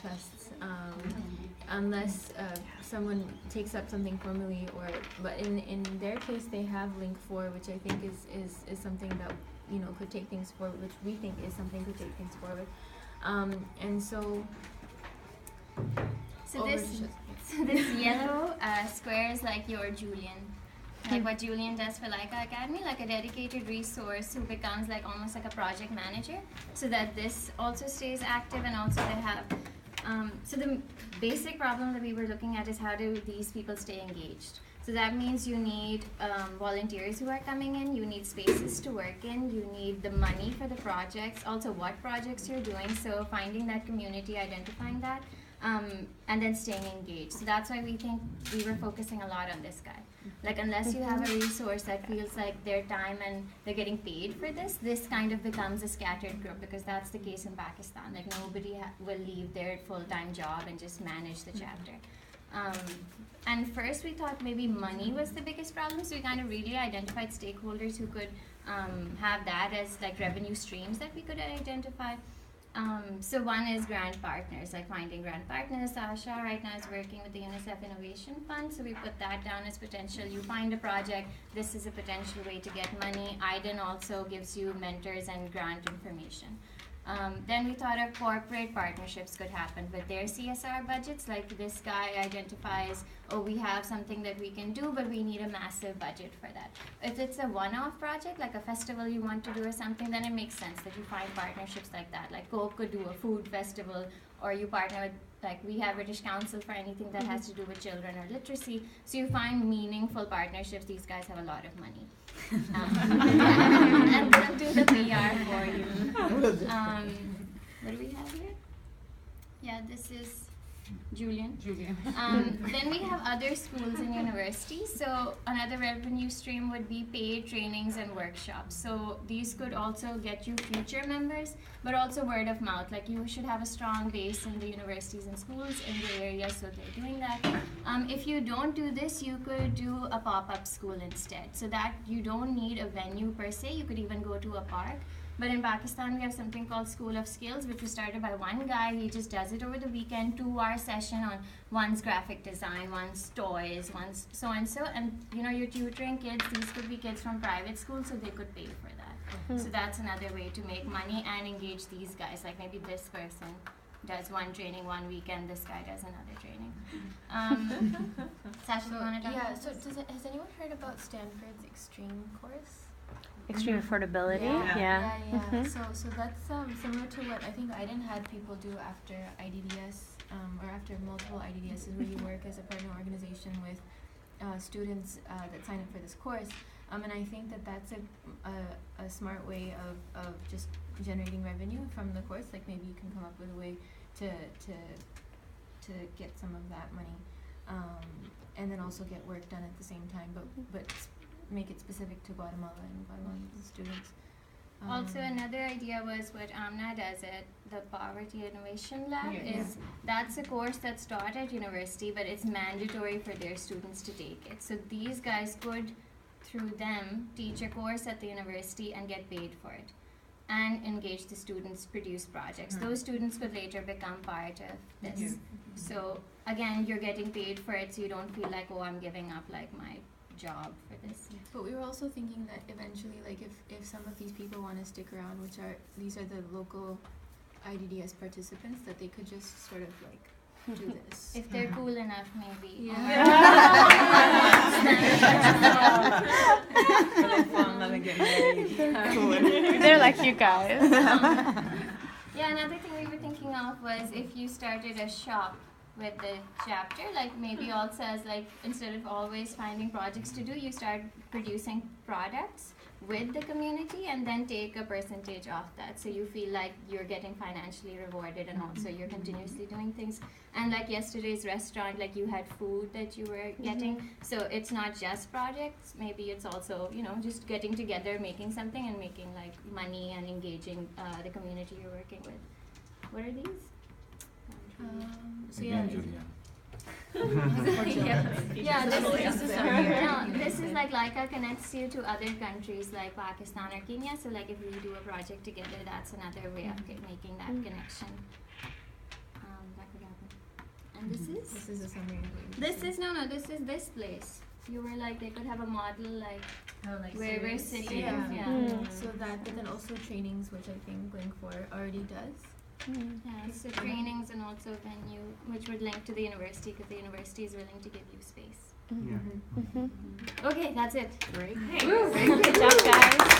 trusts unless someone takes up something formally, but in their case they have Link 4, which I think is something that could take things forward, which we think is something to take things forward. And so this yellow square is like your Julian. Like what Julian does for Laika Academy, like a dedicated resource who becomes like almost like a project manager, so that this also stays active, and also they have. So the basic problem that we were looking at is how do these people stay engaged. So that means you need volunteers who are coming in, you need spaces to work in, you need the money for the projects, also what projects you're doing, so finding that community, identifying that, and then staying engaged. So that's why we think we were focusing a lot on this guy. Like unless you have a resource that feels like their time and they're getting paid for this kind of becomes a scattered group, because that's the case in Pakistan. Like nobody will leave their full-time job and just manage the chapter. And first we thought maybe money was the biggest problem, so we kind of really identified stakeholders who could have that as like revenue streams that we could identify. So one is grant partners, like finding grant partners. Sasha right now is working with the UNICEF Innovation Fund, so we put that down as potential. You find a project, this is a potential way to get money. IDEN also gives you mentors and grant information. Then we thought of corporate partnerships could happen with their CSR budgets. Like this guy identifies, oh, we have something that we can do, but we need a massive budget for that. If it's a one-off project, like a festival you want to do or something, then it makes sense that you find partnerships like that. Like Coke could do a food festival, or you partner with, like we have British Council for anything that has to do with children or literacy. So you find meaningful partnerships. These guys have a lot of money. And they'll do the PR for you. What do we have here? Yeah, this is Julian. Then we have other schools and universities. So another revenue stream would be paid trainings and workshops. So these could also get you future members, but also word of mouth. Like you should have a strong base in the universities and schools in the area, so they're doing that. If you don't do this, you could do a pop-up school instead. So that you don't need a venue per se. You could even go to a park. But in Pakistan, we have something called School of Skills, which was started by one guy. He just does it over the weekend, 2-hour session on one's graphic design, one's toys, one's so-and-so. And, you're tutoring kids. These could be kids from private schools, so they could pay for that. So that's another way to make money and engage these guys. Like maybe this person does one training one weekend, this guy does another training. Sasha, you want to talk about so this? has anyone heard about Stanford's Extreme course? Extreme affordability. Yeah. So that's similar to what I think IDEN had people do after IDDS, or after multiple IDDSs, where you work as a partner organization with students that sign up for this course. And I think that that's a smart way of just generating revenue from the course. Like maybe you can come up with a way to get some of that money, and then also get work done at the same time, but make it specific to Guatemala and Guatemalan students. Also, another idea was what Amna does at the Poverty Innovation Lab. That's a course that's taught at university, but it's mandatory for their students to take it. So these guys could, through them, teach a course at the university and get paid for it, and engage the students, produce projects. Those students could later become part of this. So again, you're getting paid for it, so you don't feel like, oh, I'm giving up like my job for this. But we were also thinking that eventually, like if some of these people want to stick around, these are the local IDDS participants, that they could just sort of like do this. If they're cool enough, maybe. They're like you guys. Another thing we were thinking of was if you started a shop with the chapter, like maybe also as like instead of always finding projects to do, you start producing products with the community and then take a percentage off that, so you feel like you're getting financially rewarded, and also you're continuously doing things. And like yesterday's restaurant, like you had food that you were getting, so it's not just projects, maybe it's also just getting together, making something and making like money and engaging the community you're working with. What are these? This is like Laika connects you to other countries like Pakistan or Kenya. So like if we do a project together, that's another way of making that connection. That could This is a summary of what you This said. is this is this place. You were like they could have a model like Oh, like where we're series? sitting. Yeah. Yeah. Mm. So that, but then also trainings, which I think Link 4 already does. Mm. Yeah, so trainings and also venue, which would link to the university because the university is willing to give you space. Mhm. Okay, that's it. Great. Good job, guys.